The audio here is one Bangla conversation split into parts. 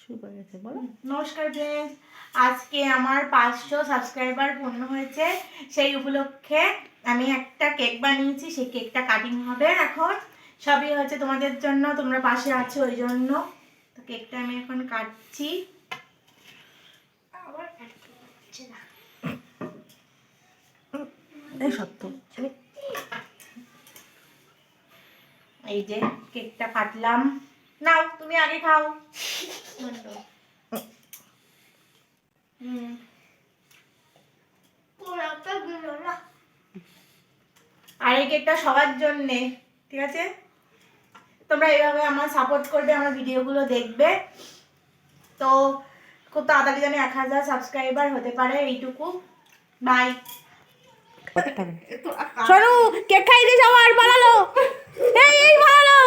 শুরু করে গেছে, বলো। নমস্কার ফ্রেন্ডস, আজকে আমার 500 সাবস্ক্রাইবার পূর্ণ হয়েছে। সেই উপলক্ষে আমি একটা কেক বানিয়েছি, সেই কেকটা কাটিং হবে এখন। সবই হচ্ছে তোমাদের জন্য, তোমরা পাশে আছো ওই জন্য। তো কেকটা আমি এখন কাটছি। এই সত্য এই যে কেকটা কাটলাম, নাও তুমি আগে খাও। আর এই কেকটা সবার জন্যে, ঠিক আছে? তোমরা এইভাবে আমার সাপোর্ট করবে, আমার ভিডিওগুলো দেখবে। তো খুব তাড়াতাড়ি জানি 1000 সাবস্ক্রাইবার হতে পারে, এইটুকু। বাই। সরু কেক খাই দিস আমার বানালো, এই বানালো।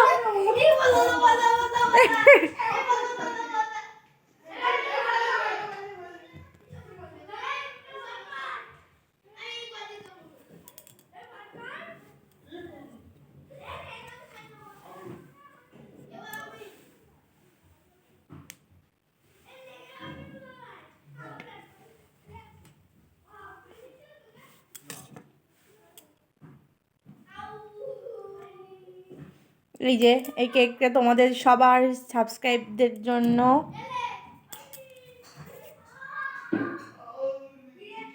এই যে এই কেকটা তোমাদের সবার সাবস্ক্রাইবদের জন্য।